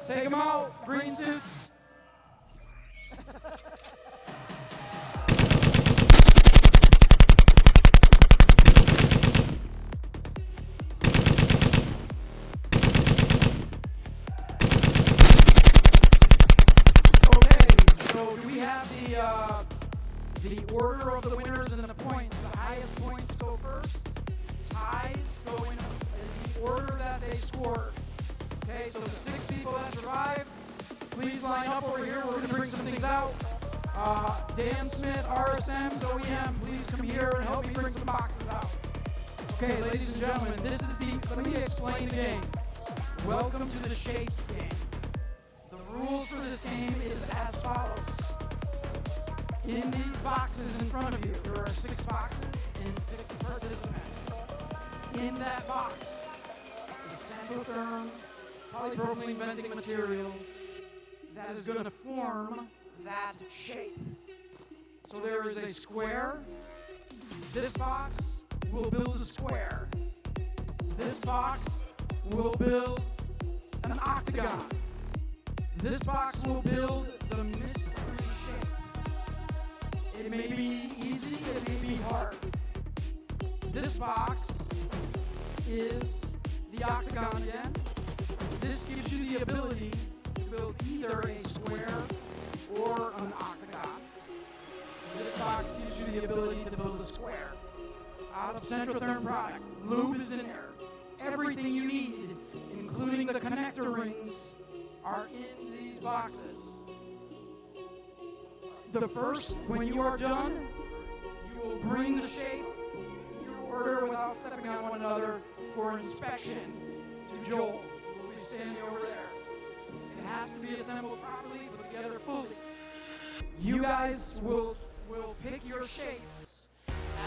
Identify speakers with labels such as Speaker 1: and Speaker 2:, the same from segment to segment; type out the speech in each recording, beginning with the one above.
Speaker 1: take them out, green suits. The order of the winners and the points. The highest points go first. Ties go in the order that they scored. Okay, so the 6 people that survived, please line up over here. We're going to bring some things out. Dan Smith, RSM's OEM, please come here and help me bring some boxes out. Okay, ladies and gentlemen, this is let me explain the game. Welcome to the Shapes game. The rules for this game is as follows. In these boxes in front of you, there are 6 boxes and 6 participants. In that box is Centrotherm polypropylene venting material that is going to form that shape. So there is a square. This box will build a square. This box will build an octagon. This box will build the mystery shape. It may be easy, it may be hard. This box is the octagon again. This gives you the ability to build either a square or an octagon. This box gives you the ability to build a square. Out of Centrotherm product, lube is in there. Everything you need, including the connector rings, are in these boxes. The first, when you are done, you will bring the shape in your order without stepping on one another for inspection to Joel, who will be standing over there. It has to be assembled properly, put together fully. You guys will pick your shapes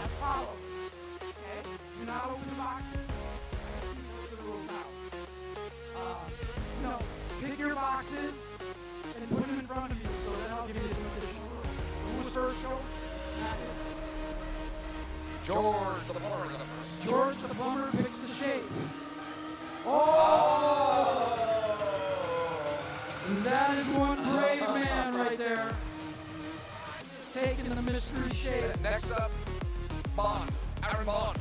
Speaker 1: as follows. Okay? Do not open the boxes. You know the rules now. Pick your boxes and put them in front of you, so then I'll give you some additional rules. Who was first, Joel?
Speaker 2: George the plumber is up first.
Speaker 1: George the plumber picks the shape. Oh! That is one brave man right there. He's taking the mystery shape.
Speaker 2: Next up, Bond. Aaron Bond.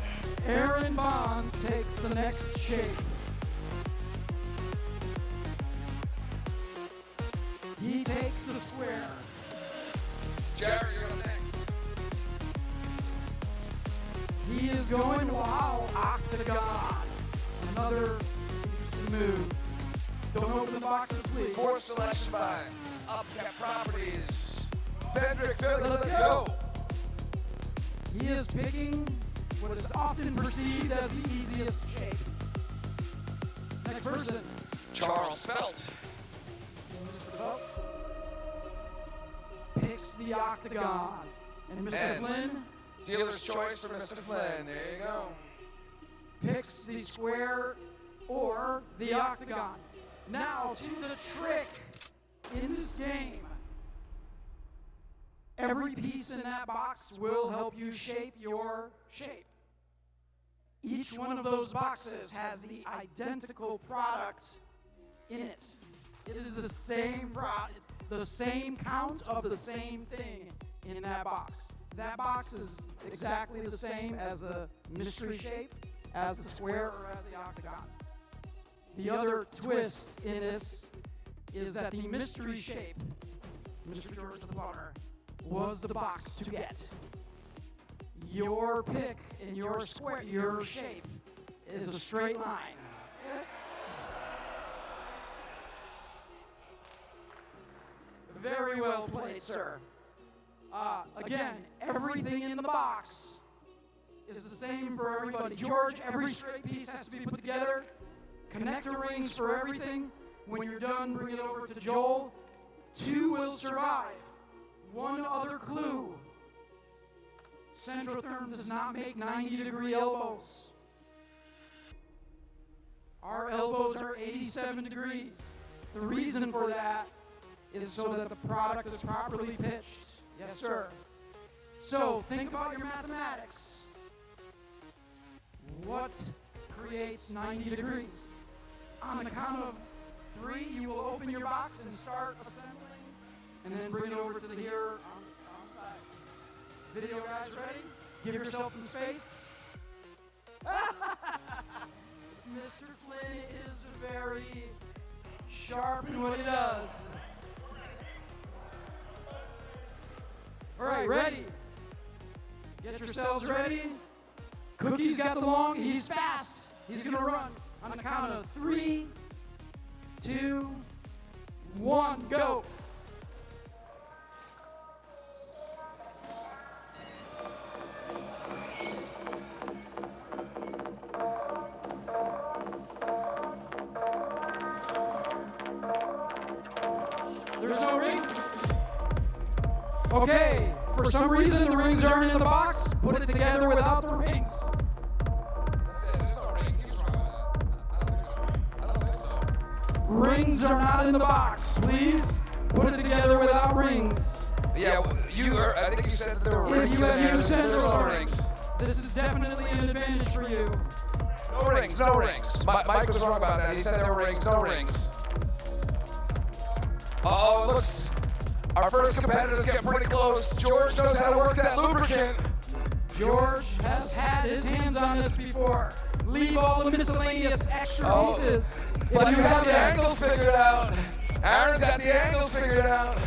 Speaker 1: Aaron Bond takes the next shape. He takes the square.
Speaker 2: Jerry, you're up next.
Speaker 1: He is going, wow, octagon. Another interesting move. Don't open the boxes, please.
Speaker 2: Fourth selection by Upcat Properties. Pendrick Phillips, let's go.
Speaker 1: He is picking what is often perceived as the easiest shape. Next person.
Speaker 2: Charles Felt.
Speaker 1: Mr. Phelps picks the octagon. And Mr. Flynn
Speaker 2: Dealer's choice for Mr. Flynn. There you go.
Speaker 1: picks the square or the octagon. Now to the trick in this game. Every piece in that box will help you shape your shape. Each one of those boxes has the identical product in it. It is the same product, the same count of the same thing in that box. That box is exactly the same as the mystery shape, as the square, or as the octagon. The other twist in this is that the mystery shape, Mr. George the Plumber, was the box to get. Your pick and your square, your shape is a straight line. Very well played, sir. Again, everything in the box is the same for everybody. George, every straight piece has to be put together. Connector rings for everything. When you're done, bring it over to Joel. 2 will survive. One other clue. Centrotherm does not make 90-degree elbows. Our elbows are 87 degrees. The reason for that is so that the product is properly pitched. Yes, sir. So think about your mathematics. What creates 90 degrees? On the count of 3, you will open your box and start assembling, and then bring it over to the here on the side. Video guys ready? Give yourself some space. Mr. Flynn is very sharp in what he does. All right, ready? Get yourselves ready. Cookie's got the long, he's fast. He's gonna run on the count of 3, 2, 1, go. There's no rings. Okay, for some reason the rings aren't in the box. Put it together without the rings.
Speaker 2: That's it. There's no rings. He's wrong about that. I don't think so.
Speaker 1: Rings are not in the box. Please put it together without rings.
Speaker 2: Yeah, I think you said that there were rings
Speaker 1: You
Speaker 2: in
Speaker 1: have
Speaker 2: there.
Speaker 1: used
Speaker 2: There's no
Speaker 1: Centrotherm.
Speaker 2: rings.
Speaker 1: This is definitely an advantage for you.
Speaker 2: No rings, no rings. Mike was wrong about that. He said there were rings, no rings. Oh, it looks, our first competitor's getting pretty close. George knows how to work that lubricant.
Speaker 1: George has had his hands on this before. Leave all the miscellaneous extra pieces.
Speaker 2: But
Speaker 1: if
Speaker 2: he's
Speaker 1: you
Speaker 2: got
Speaker 1: have
Speaker 2: the
Speaker 1: them.
Speaker 2: angles figured out. Aaron's got the angles figured out.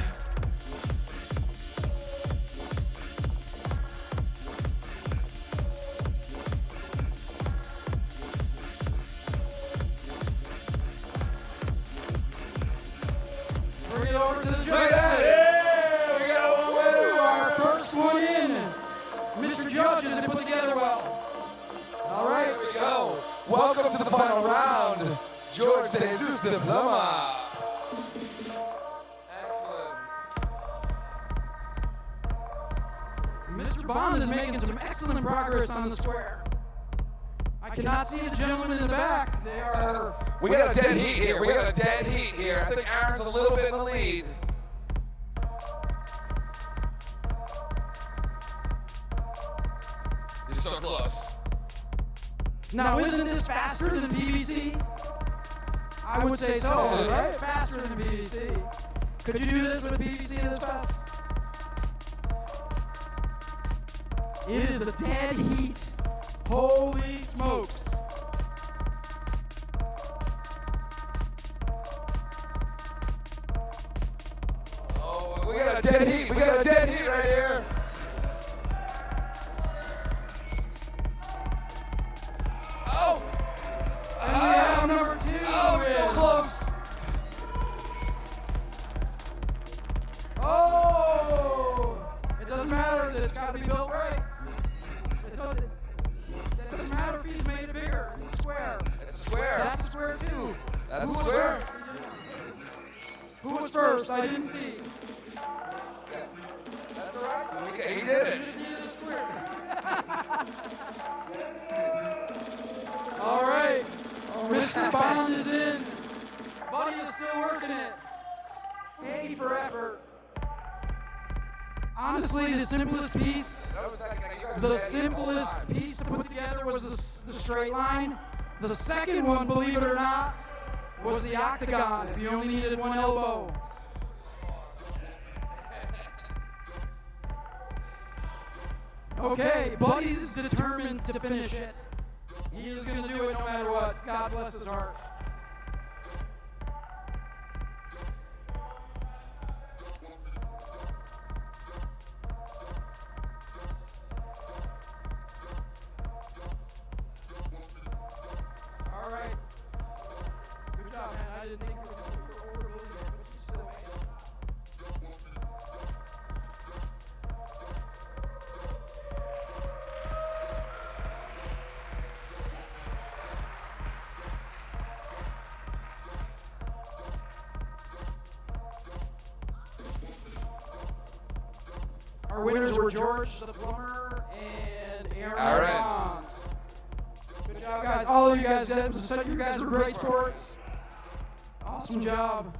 Speaker 1: Bring it over to the
Speaker 2: Look
Speaker 1: judge.
Speaker 2: at that. Yeah, we got one winner.
Speaker 1: Our first one in. Mr. Judge, is it put together well? All right.
Speaker 2: Here we go. Welcome to the final round. George De Jesus Diploma. Excellent.
Speaker 1: Mr. Bond is making some excellent progress on the square. I cannot see the gentleman in the back. They are.
Speaker 2: We got a dead heat here. We got a dead heat here. I think Aaron's a little bit in the lead. You're so close.
Speaker 1: Now, isn't this faster than PVC? I would say so, right? Faster than PVC. Could you do this with PVC this fast? It is a dead heat. Holy smokes.
Speaker 2: Oh, we got a dead heat. We got a dead heat right here. Oh!
Speaker 1: And we have number 2.
Speaker 2: Oh, so close.
Speaker 1: Oh! It doesn't matter. It's got to be built right. It doesn't matter if he's made it bigger. It's a square.
Speaker 2: It's a square.
Speaker 1: That's a square too.
Speaker 2: That's
Speaker 1: Who
Speaker 2: a
Speaker 1: was
Speaker 2: square.
Speaker 1: first? Who was first? I didn't see.
Speaker 2: That's all right. He did
Speaker 1: You
Speaker 2: it.
Speaker 1: just needed a square. All right. Mr. Bond is in. Buddy is still working it. A for effort. Honestly, the simplest piece, the simplest piece to put together was the straight line. The second one, believe it or not, was the octagon. If you only needed one elbow. Okay, Buddy's determined to finish it. He is going to do it no matter what. God bless his heart. All right. Good job, man. I didn't think you were overloading it, but you still made it. Our winners were George the plumber and Aaron Bonds. Good job, guys. All of you guys, you guys were great sports. Awesome job.